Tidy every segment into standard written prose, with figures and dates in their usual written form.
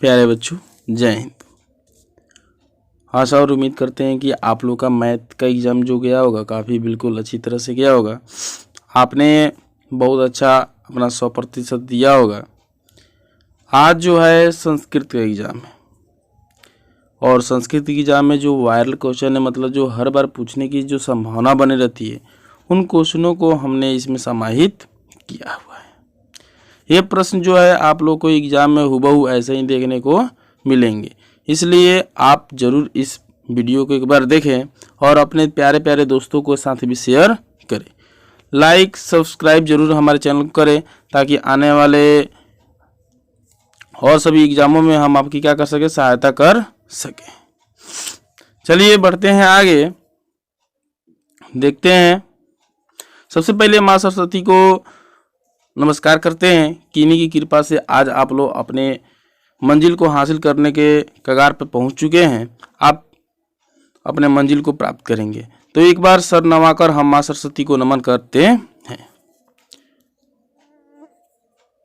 प्यारे बच्चों, जय हिंद। आशा और उम्मीद करते हैं कि आप लोग का मैथ का एग्ज़ाम जो गया होगा काफ़ी बिल्कुल अच्छी तरह से गया होगा। आपने बहुत अच्छा अपना 100% दिया होगा। आज जो है संस्कृत का एग्ज़ाम है और संस्कृत के एग्ज़ाम में जो वायरल क्वेश्चन है, मतलब जो हर बार पूछने की जो संभावना बनी रहती है, उन क्वेश्चनों को हमने इसमें समाहित किया हुआ है। ये प्रश्न जो है आप लोग को एग्ज़ाम में हुबहू ऐसे ही देखने को मिलेंगे, इसलिए आप ज़रूर इस वीडियो को एक बार देखें और अपने प्यारे प्यारे दोस्तों को साथ भी शेयर करें। लाइक सब्सक्राइब जरूर हमारे चैनल को करें ताकि आने वाले और सभी एग्ज़ामों में हम आपकी क्या कर सके, सहायता कर सके। चलिए बढ़ते हैं आगे, देखते हैं। सबसे पहले माँ सरस्वती को नमस्कार करते हैं कि इन्हीं की कृपा से आज आप लोग अपने मंजिल को हासिल करने के कगार पर पहुंच चुके हैं। आप अपने मंजिल को प्राप्त करेंगे। तो एक बार सर नवाकर हम माँ सरस्वती को नमन करते हैं।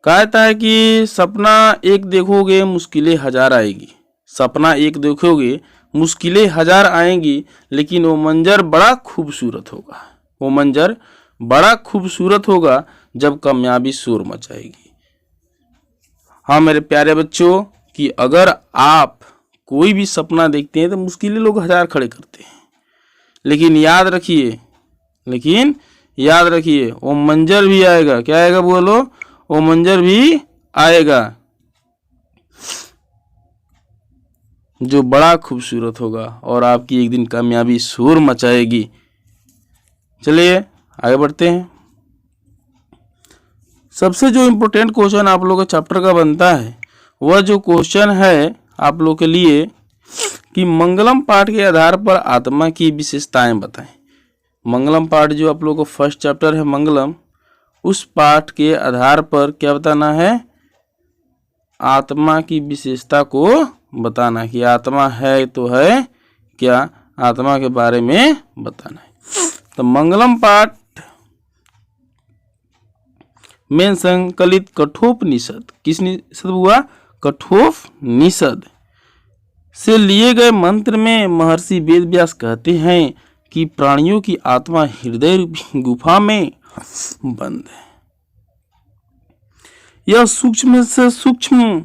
कहता है कि सपना एक देखोगे मुश्किलें हजार आएगी। सपना एक देखोगे मुश्किलें हजार आएंगी, लेकिन वो मंजर बड़ा खूबसूरत होगा। वो मंजर बड़ा खूबसूरत होगा जब कामयाबी शोर मचाएगी। हाँ मेरे प्यारे बच्चों, कि अगर आप कोई भी सपना देखते हैं तो मुश्किलें लोग हजार खड़े करते हैं, लेकिन याद रखिए वो मंजर भी आएगा। क्या आएगा बोलो? वो मंजर भी आएगा जो बड़ा खूबसूरत होगा और आपकी एक दिन कामयाबी शोर मचाएगी। चलिए आगे बढ़ते हैं। सबसे जो इम्पोर्टेंट क्वेश्चन आप लोगों के चैप्टर का बनता है, वह जो क्वेश्चन है आप लोग के लिए कि मंगलम पाठ के आधार पर आत्मा की विशेषताएं बताएं। मंगलम पाठ जो आप लोग को फर्स्ट चैप्टर है मंगलम, उस पाठ के आधार पर क्या बताना है? आत्मा की विशेषता को बताना कि आत्मा है तो है क्या, आत्मा के बारे में बताना है। तो मंगलम पाठ में संकलित कठोपनिषद, किस निषद हुआ? कठोपनिषद से लिए गए मंत्र में महर्षि वेदव्यास कहते हैं कि प्राणियों की आत्मा हृदय रूपी गुफा में बंद है। यह सूक्ष्म से सूक्ष्म,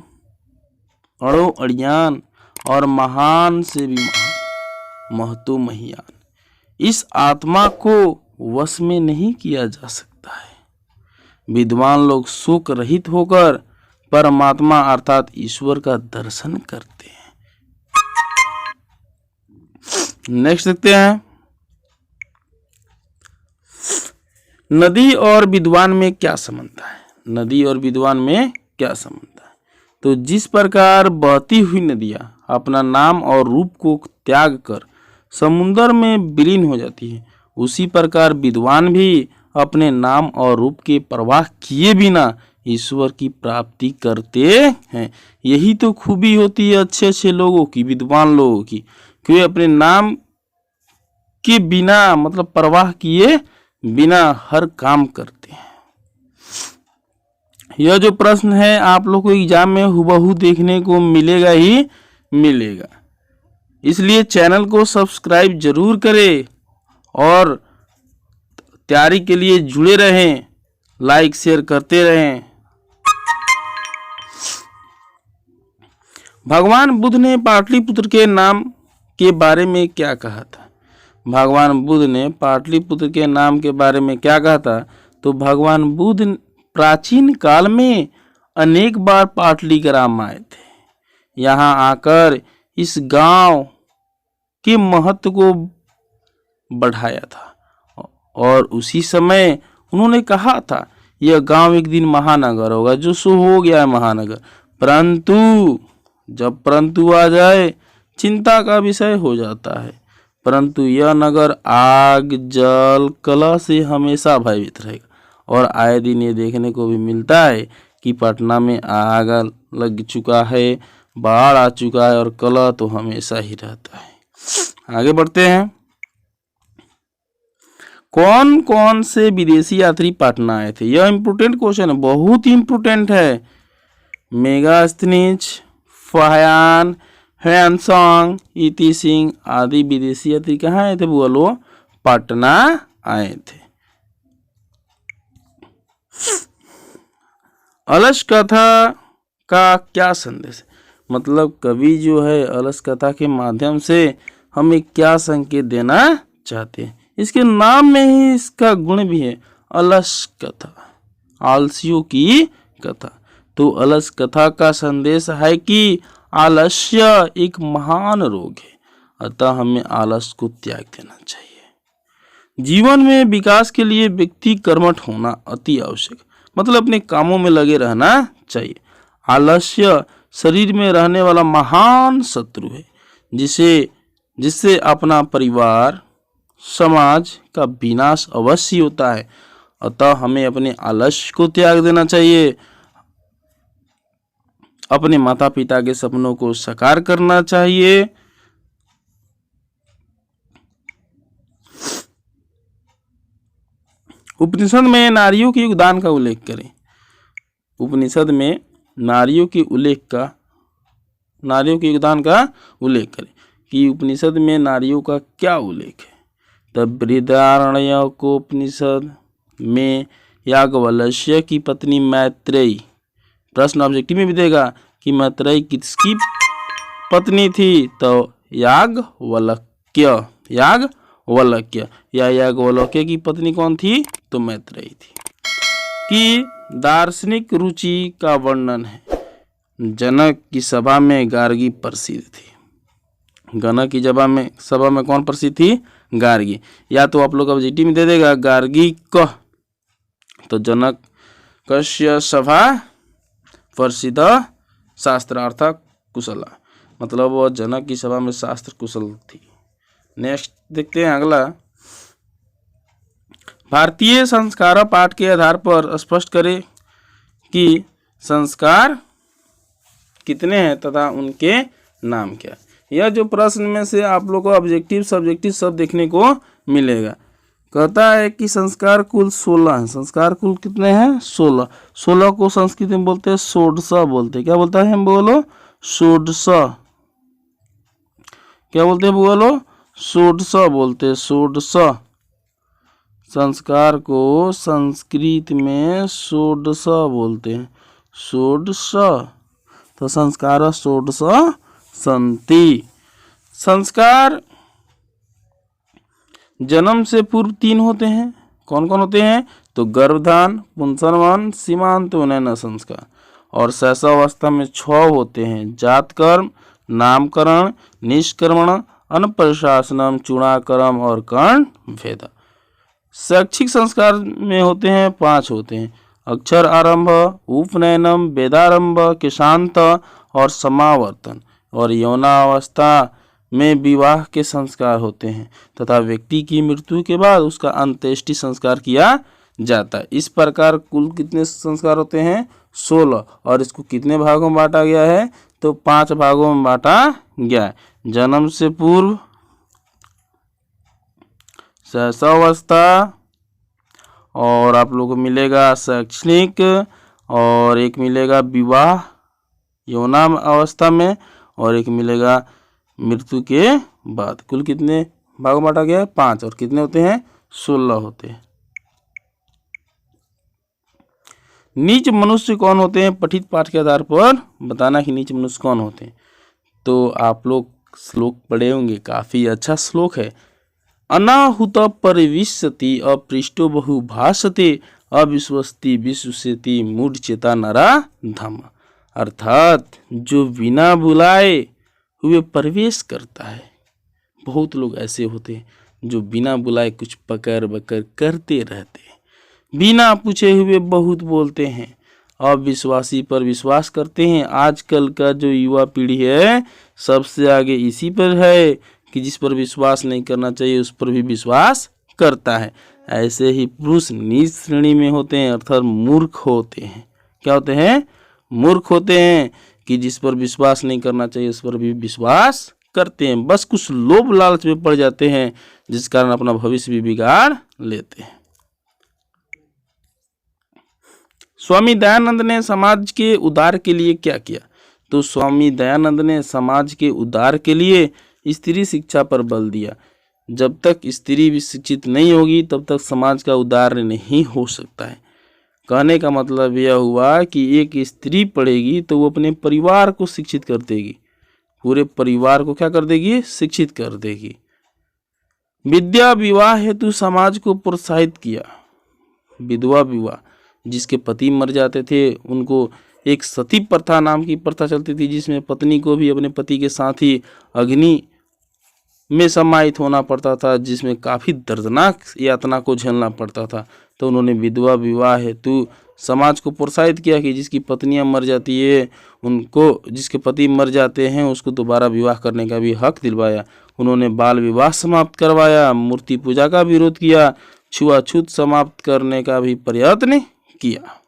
अणो अड़ियान और महान से भी महान, महतो महियान। इस आत्मा को वश में नहीं किया जा सकता है। विद्वान लोग शोक रहित होकर परमात्मा अर्थात ईश्वर का दर्शन करते हैं। नेक्स्ट देखते हैं, नदी और विद्वान में क्या संबंध है? नदी और विद्वान में क्या संबंध है? तो जिस प्रकार बहती हुई नदियां अपना नाम और रूप को त्याग कर समुद्र में विलीन हो जाती है, उसी प्रकार विद्वान भी अपने नाम और रूप के परवाह किए बिना ईश्वर की प्राप्ति करते हैं। यही तो खूबी होती है अच्छे अच्छे लोगों की, विद्वान लोगों की, कि वे अपने नाम के बिना, मतलब परवाह किए बिना हर काम करते हैं। यह जो प्रश्न है आप लोग को एग्जाम में हुबहू देखने को मिलेगा ही मिलेगा, इसलिए चैनल को सब्सक्राइब जरूर करें और तैयारी के लिए जुड़े रहें, लाइक शेयर करते रहें। भगवान बुद्ध ने पाटलिपुत्र के नाम के बारे में क्या कहा था? भगवान बुद्ध ने पाटलिपुत्र के नाम के बारे में क्या कहा था? तो भगवान बुद्ध प्राचीन काल में अनेक बार पाटलिग्राम आए थे। यहाँ आकर इस गांव के महत्व को बढ़ाया था और उसी समय उन्होंने कहा था यह गांव एक दिन महानगर होगा, जो सो हो गया है महानगर। परंतु जब परंतु आ जाए चिंता का विषय हो जाता है। परंतु यह नगर आग जल कलह से हमेशा भयभीत रहेगा और आए दिन ये देखने को भी मिलता है कि पटना में आग लग चुका है, बाढ़ आ चुका है और कलह तो हमेशा ही रहता है। आगे बढ़ते हैं। कौन कौन से विदेशी यात्री पटना आए थे? यह इंपोर्टेंट क्वेश्चन है, बहुत ही इंपोर्टेंट है। मेगास्थनीज, फहयान, ह्वेनसांग, इति सिंह आदि विदेशी यात्री कहाँ आए थे? बोलो पटना आए थे। अलस कथा का क्या संदेश? मतलब कवि जो है अलस कथा के माध्यम से हमें क्या संकेत देना चाहते हैं? इसके नाम में ही इसका गुण भी है, अलस कथा, आलसियों की कथा। तो अलस कथा का संदेश है कि आलस्य एक महान रोग है, अतः हमें आलस को त्याग देना चाहिए। जीवन में विकास के लिए व्यक्ति कर्मठ होना अति आवश्यक, मतलब अपने कामों में लगे रहना चाहिए। आलस्य शरीर में रहने वाला महान शत्रु है, जिससे अपना परिवार, समाज का विनाश अवश्य होता है। अतः हमें अपने आलस्य को त्याग देना चाहिए, अपने माता पिता के सपनों को साकार करना चाहिए। उपनिषद में नारियों के योगदान का उल्लेख करें। उपनिषद में नारियों के योगदान का उल्लेख करें कि उपनिषद में नारियों का क्या उल्लेख है। तब बृहदारण्यकोपनिषद में याज्ञवल्क्य की पत्नी मैत्रेयी, प्रश्न ऑब्जेक्टिव में भी देगा कि मैत्रेयी किसकी पत्नी थी? तो याज्ञवल्क्य या याज्ञवल्क्य की पत्नी कौन थी? तो मैत्रेयी थी। कि दार्शनिक रुचि का वर्णन है। जनक की सभा में गार्गी प्रसिद्ध थी। जनक की सभा में कौन प्रसिद्ध थी? गार्गी। या तो आप लोग ऑब्जेक्टिव में दे देगा गार्गी क, तो जनक कस्य सभा प्रसिद्ध शास्त्रार्थ कुशला, मतलब वह जनक की सभा में शास्त्र कुशल थी। नेक्स्ट देखते हैं अगला। भारतीय संस्कार पाठ के आधार पर स्पष्ट करें कि संस्कार कितने हैं तथा उनके नाम क्या। यह जो प्रश्न में से आप लोग को ऑब्जेक्टिव सब्जेक्टिव सब देखने को मिलेगा। कहता है कि संस्कार कुल 16 है। संस्कार कुल कितने हैं? 16। 16 को संस्कृत में बोलते हैं षोडश बोलते हैं। क्या बोलता है? हम बोलो षोडश। क्या बोलते हैं? बोलो षोडश बोलते हैं, षोडश। संस्कार को संस्कृत में षोडश बोलते हैं, षोडश। तो संस्कार षोडश सन्ति। संस्कार जन्म से पूर्व 3 होते हैं। कौन कौन होते हैं? तो गर्भधान, पुंसवन, सीमांत उन्नयन संस्कार। और शैशवावस्था में 6 होते हैं। जातकर्म, नामकरण, निष्कर्मण, अन्नप्रशासनम, चूड़ाकर्म और कर्ण भेद। शैक्षिक संस्कार में होते हैं 5 होते हैं। अक्षर आरंभ, उपनयनम, वेदारंभ, केशांत और समावर्तन। और यौनावस्था में विवाह के संस्कार होते हैं तथा व्यक्ति की मृत्यु के बाद उसका अंत्येष्टि संस्कार किया जाता है। इस प्रकार कुल कितने संस्कार होते हैं? 16। और इसको कितने भागों में बांटा गया है? तो 5 भागों में बांटा गया है। जन्म से पूर्व, शैशवावस्था, और आप लोगों को मिलेगा शैक्षणिक, और एक मिलेगा विवाह यौना अवस्था में, और एक मिलेगा मृत्यु के बाद। कुल कितने भागों में बांटा गया है? 5। और कितने होते हैं? 16 होते हैं। नीच मनुष्य कौन होते हैं? पठित पाठ के आधार पर बताना कि नीच मनुष्य कौन होते हैं। तो आप लोग श्लोक पढ़े होंगे, काफी अच्छा श्लोक है। अनाहुत परिविशति अपृष्टो बहु भाषते अविश्वस्ति विश्वसेति मूढ़ चेता नरा धम। अर्थात जो बिना बुलाए हुए प्रवेश करता है। बहुत लोग ऐसे होते हैं जो बिना बुलाए कुछ पकड़ बकर करते रहते हैं, बिना पूछे हुए बहुत बोलते हैं, अविश्वासी पर विश्वास करते हैं। आजकल का जो युवा पीढ़ी है सबसे आगे इसी पर है कि जिस पर विश्वास नहीं करना चाहिए उस पर भी विश्वास करता है। ऐसे ही पुरुष नीच श्रेणी में होते हैं, अर्थात मूर्ख होते हैं। क्या होते हैं? मूर्ख होते हैं कि जिस पर विश्वास नहीं करना चाहिए उस पर भी विश्वास करते हैं। बस कुछ लोभ लालच में पड़ जाते हैं जिस कारण अपना भविष्य भी बिगाड़ लेते हैं। स्वामी दयानंद ने समाज के उद्धार के लिए क्या किया? तो स्वामी दयानंद ने समाज के उद्धार के लिए स्त्री शिक्षा पर बल दिया। जब तक स्त्री भी शिक्षित नहीं होगी तब तक समाज का उद्धार नहीं हो सकता है। कहने का मतलब यह हुआ कि एक स्त्री पढ़ेगी तो वो अपने परिवार को शिक्षित कर देगी, पूरे परिवार को क्या कर देगी, शिक्षित कर देगी। विद्या विवाह हेतु समाज को प्रोत्साहित किया। विधवा विवाह, जिसके पति मर जाते थे उनको एक सती प्रथा नाम की प्रथा चलती थी, जिसमें पत्नी को भी अपने पति के साथ ही अग्नि में समाहित होना पड़ता था, जिसमें काफ़ी दर्दनाक यातना को झेलना पड़ता था। तो उन्होंने विधवा विवाह हेतु समाज को प्रोत्साहित किया कि जिसकी पत्नियां मर जाती है उनको, जिसके पति मर जाते हैं उसको दोबारा विवाह करने का भी हक दिलवाया। उन्होंने बाल विवाह समाप्त करवाया, मूर्ति पूजा का विरोध किया, छुआछूत समाप्त करने का भी प्रयत्न किया।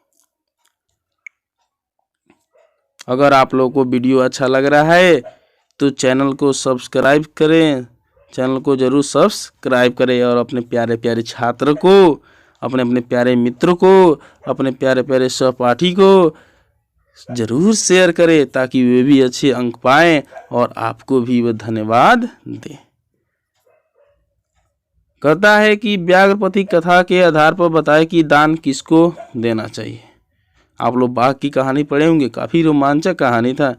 अगर आप लोगों को वीडियो अच्छा लग रहा है तो चैनल को सब्सक्राइब करें, चैनल को जरूर सब्सक्राइब करें और अपने प्यारे प्यारे छात्र को, अपने अपने प्यारे मित्र को, अपने प्यारे प्यारे सहपाठी को जरूर शेयर करें ताकि वे भी अच्छे अंक पाएं और आपको भी वह धन्यवाद दें। कहता है कि व्याघ्रपति कथा के आधार पर बताए कि दान किसको देना चाहिए। आप लोग बाघ की कहानी पढ़े होंगे, काफ़ी रोमांचक कहानी था,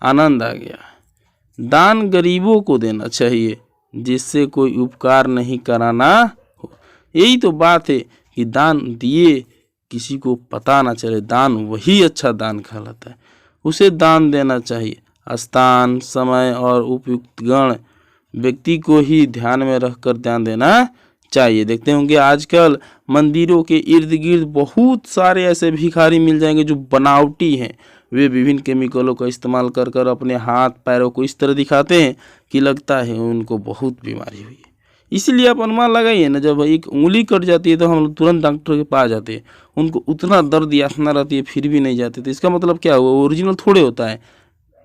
आनंद आ गया। दान गरीबों को देना चाहिए जिससे कोई उपकार नहीं कराना हो। यही तो बात है कि दान दिए किसी को पता ना चले, दान वही अच्छा दान कहलाता है, उसे दान देना चाहिए। स्थान, समय और उपयुक्त गण व्यक्ति को ही ध्यान में रखकर ध्यान देना चाहिए। देखते होंगे आजकल मंदिरों के इर्द गिर्द बहुत सारे ऐसे भिखारी मिल जाएंगे जो बनावटी हैं। वे विभिन्न केमिकलों का इस्तेमाल कर कर अपने हाथ पैरों को इस तरह दिखाते हैं कि लगता है उनको बहुत बीमारी हुई है। इसीलिए आप अनुमान लगाइए ना, जब एक उंगली कट जाती है तो हम लोग तुरंत डॉक्टर के पास जाते हैं, उनको उतना दर्द यातना रहती है फिर भी नहीं जाते। तो इसका मतलब क्या हुआ, ओरिजिनल थोड़े होता है,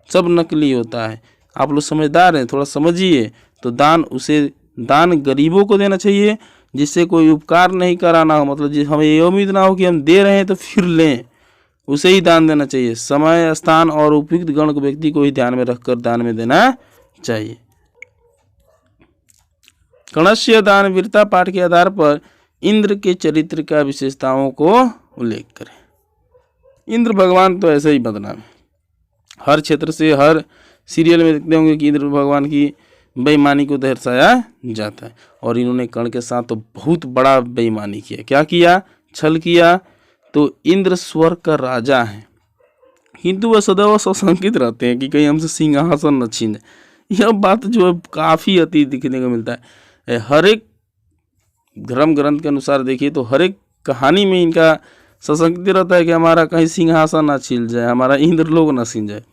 सब नकली होता है। आप लोग समझदार हैं, थोड़ा समझिए। तो दान गरीबों को देना चाहिए जिससे कोई उपकार नहीं कराना हो, मतलब हमें ये उम्मीद ना हो कि हम दे रहे हैं तो फिर लें, उसे ही दान देना चाहिए। समय, स्थान और उपयुक्त गण को व्यक्ति को ही ध्यान में रखकर दान में देना चाहिए। कर्णस्य दान वीरता पाठ के आधार पर इंद्र के चरित्र का विशेषताओं को उल्लेख करें। इंद्र भगवान तो ऐसे ही बदनाम है, हर क्षेत्र से, हर सीरियल में देखते होंगे कि इंद्र भगवान की बेईमानी को दर्शाया जाता है। और इन्होंने कर्ण के साथ तो बहुत बड़ा बेईमानी किया। क्या किया, छल किया। तो इंद्र स्वर्ग का राजा है, किंतु वह सदैव सशंकित रहते हैं कि कहीं हमसे सिंहासन न छीन जाए। यह बात जो है काफ़ी अति दिखने को मिलता है। हर एक धर्म ग्रंथ के अनुसार देखिए तो हर एक कहानी में इनका सशंकित रहता है कि हमारा कहीं सिंहासन ना छीन जाए, हमारा इंद्र लोग ना छीन जाए,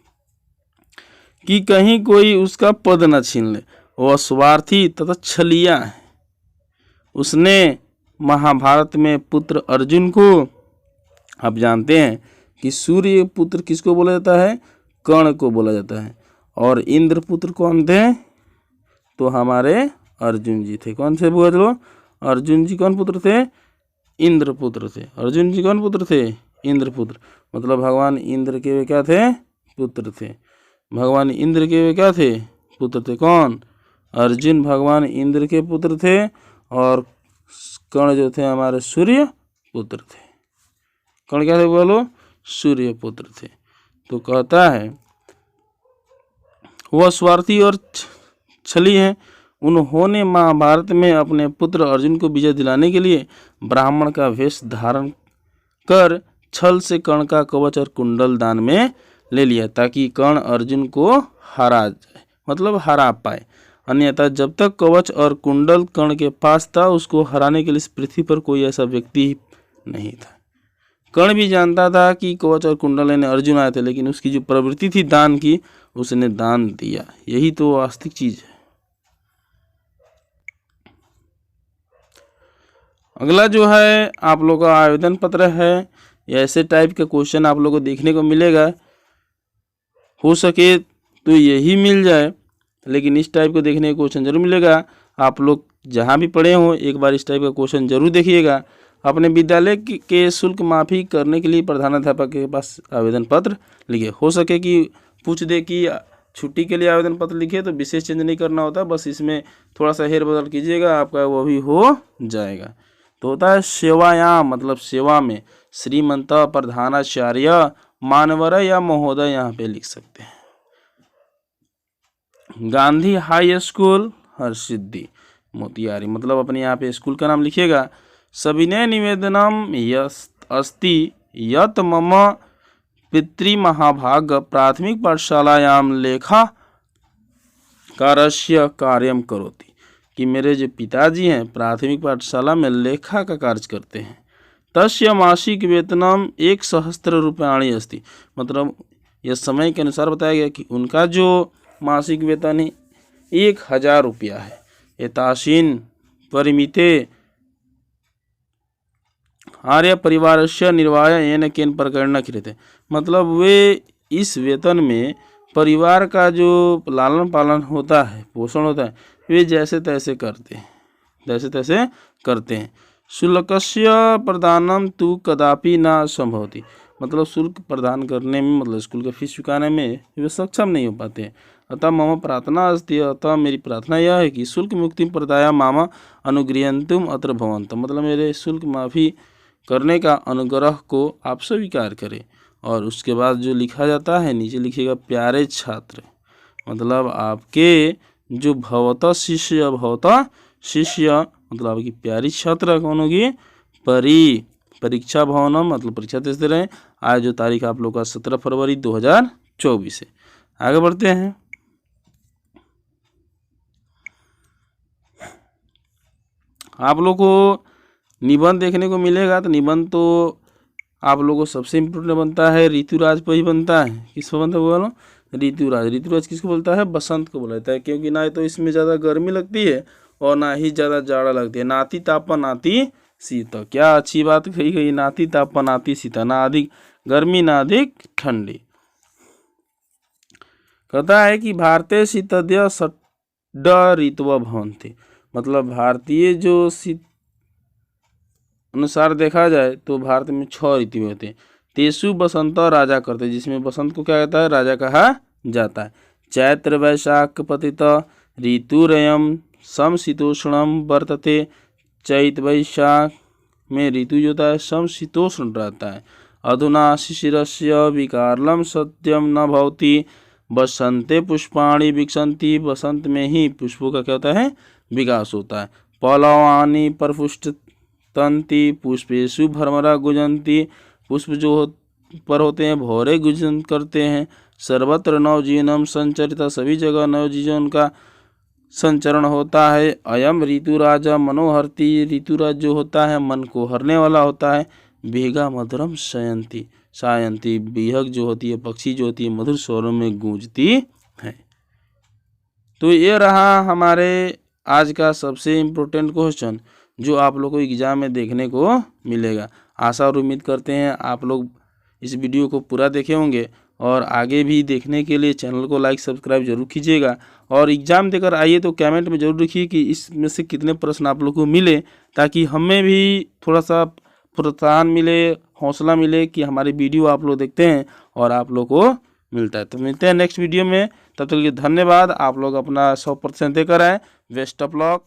कि कहीं कोई उसका पद न छीन ले। वह स्वार्थी तथा छलिया है। उसने महाभारत में पुत्र अर्जुन को, आप जानते हैं कि सूर्य पुत्र किसको बोला जाता है, कर्ण को बोला जाता है। और इंद्र पुत्र कौन थे, तो हमारे अर्जुन जी थे। कौन थे बोलो, अर्जुन जी कौन पुत्र थे, इंद्र पुत्र थे। अर्जुन जी कौन पुत्र थे, इंद्र पुत्र। मतलब भगवान इंद्र के वे क्या थे, पुत्र थे। भगवान इंद्र के वे क्या थे, पुत्र थे। कौन, अर्जुन भगवान इंद्र के पुत्र थे और कर्ण जो थे हमारे सूर्य पुत्र थे। कर्ण क्या थे बोलो, सूर्य पुत्र थे। तो कहता है वह स्वार्थी और छली है। उन्होंने महाभारत में अपने पुत्र अर्जुन को विजय दिलाने के लिए ब्राह्मण का वेश धारण कर छल से कर्ण का कवच और कुंडल दान में ले लिया, ताकि कर्ण अर्जुन को हरा जाए, मतलब हरा पाए। अन्यथा जब तक कवच और कुंडल कर्ण के पास था, उसको हराने के लिए इस पृथ्वी पर कोई ऐसा व्यक्ति नहीं था। कर्ण भी जानता था कि कवच और कुंडल लेने अर्जुन आए थे, लेकिन उसकी जो प्रवृत्ति थी दान की, उसने दान दिया। यही तो वास्तविक चीज है। अगला जो है आप लोगों का आवेदन पत्र है। ऐसे टाइप का क्वेश्चन आप लोगों को देखने को मिलेगा, हो सके तो यही मिल जाए, लेकिन इस टाइप को देखने का क्वेश्चन जरूर मिलेगा। आप लोग जहाँ भी पढ़े हों एक बार इस टाइप का क्वेश्चन जरूर देखिएगा। अपने विद्यालय के शुल्क माफ़ी करने के लिए प्रधानाध्यापक के पास आवेदन पत्र लिखिए। हो सके कि पूछ दे कि छुट्टी के लिए आवेदन पत्र लिखे तो विशेष चेंज नहीं करना होता, बस इसमें थोड़ा सा हेर बदल कीजिएगा, आपका वो भी हो जाएगा। तो होता है सेवायाम, मतलब सेवा में। श्रीमंत, प्रधानाचार्य, मानवर या महोदय यहाँ पे लिख सकते हैं। गांधी हाई स्कूल, हरसिद्धि, मोतिहारी, मतलब अपने यहाँ पे स्कूल का नाम लिखिएगा। सविनय निवेदनम अस्ति यत मम पितृमहाभाग प्राथमिक पाठशालायां लेखाकारस्य कार्यम करोति, कि मेरे जो पिताजी हैं प्राथमिक पाठशाला में लेखा का कार्य करते हैं। तस्य मासिक वेतनम 1,000 रूप्याणि अस्ति, मतलब यह समय के अनुसार बताया गया कि उनका जो मासिक वेतन है 1,000 रुपया है। एतासीन परिमिते आर्य परिवार से निर्वाह येन केन प्रकरण क्रियते, मतलब वे इस वेतन में परिवार का जो लालन पालन होता है, पोषण होता है, वे जैसे तैसे करते हैं। शुल्कस्य प्रदानम तु कदापि न संभवति, मतलब शुल्क प्रदान करने में, मतलब स्कूल का फीस चुकाने में वे सक्षम नहीं हो पाते हैं। अतः मम प्रार्थना अस्ति, अतः मेरी प्रार्थना यह है कि शुल्क मुक्ति प्रदाय मामा अनुगृहंतुम अत्र भवन्तु, मतलब मेरे शुल्क माफ़ी करने का अनुग्रह को आप स्वीकार करें। और उसके बाद जो लिखा जाता है नीचे लिखिएगा प्यारे छात्र, मतलब आपके जो भवता शिष्य मतलब आपकी प्यारी छात्र कौन होगी, परीक्षा भवनम, मतलब परीक्षा देते रहे। आज जो तारीख आप लोग का 17 फरवरी 2024 है। आगे बढ़ते हैं। आप लोग को निबंध देखने को मिलेगा, तो निबंध तो आप लोगों को सबसे इम्पोर्टेंट बनता है ऋतुराज पर ही बनता है। किसको बनता है बोलो, ऋतुराज किसको बोलता है, बसंत को बोलता है, क्योंकि ना तो इसमें ज़्यादा गर्मी लगती है और ना ही ज़्यादा जाड़ा लगती है। नाती तापा नाती शीत, क्या अच्छी बात कही गई, नाती तापा नाती शीत, ना अधिक गर्मी ना अधिक ठंडी। कहता है कि भारतीय शीतद्य षड् ऋतव भवन्ति, मतलब भारतीय जो शीत अनुसार देखा जाए तो भारत में 6 ऋतु होते हैं। तेसु बसंत राजा करते, जिसमें बसंत को क्या कहता है, राजा कहा जाता है। चैत्र वैशाख पतित ऋतुरयम समशीतोष्णम वर्तते, चैत वैशाख में ऋतु जो होता है समशीतोष्ण रहता है। अधुना शिशिरस्य विकारलम सत्यम न भवति, बसंते पुष्पाणि विकसंति, बसंत में ही पुष्पों का क्या होता है, विकास होता है। पलावानि परपुष्टन्ति, पुष्पेषु भ्रमरा गुंजन्ति, पुष्प जो पर होते हैं भौरे गुंजन करते हैं। सर्वत्र नवजीवनम संचरित, सभी जगह नवजीवन का संचरण होता है। अयम ऋतुराजा मनोहरती, ऋतुराज जो होता है मन को हरने वाला होता है। बेगा मधुरम सायंती, बिहक जो होती है पक्षी जो होती है मधुर स्वरों में गूंजती है। तो ये रहा हमारे आज का सबसे इम्पोर्टेंट क्वेश्चन जो आप लोगों को एग्जाम में देखने को मिलेगा। आशा और उम्मीद करते हैं आप लोग इस वीडियो को पूरा देखे होंगे और आगे भी देखने के लिए चैनल को लाइक सब्सक्राइब जरूर कीजिएगा। और एग्ज़ाम देकर आइए तो कमेंट में जरूर लिखिए कि इसमें से कितने प्रश्न आप लोग को मिले, ताकि हमें भी थोड़ा सा प्रोत्साहन मिले, हौसला मिले कि हमारी वीडियो आप लोग देखते हैं और आप लोग को मिलता है। तो मिलते हैं नेक्स्ट वीडियो में, तब तक के लिए धन्यवाद। आप लोग अपना 100% देकर आए। Best of luck.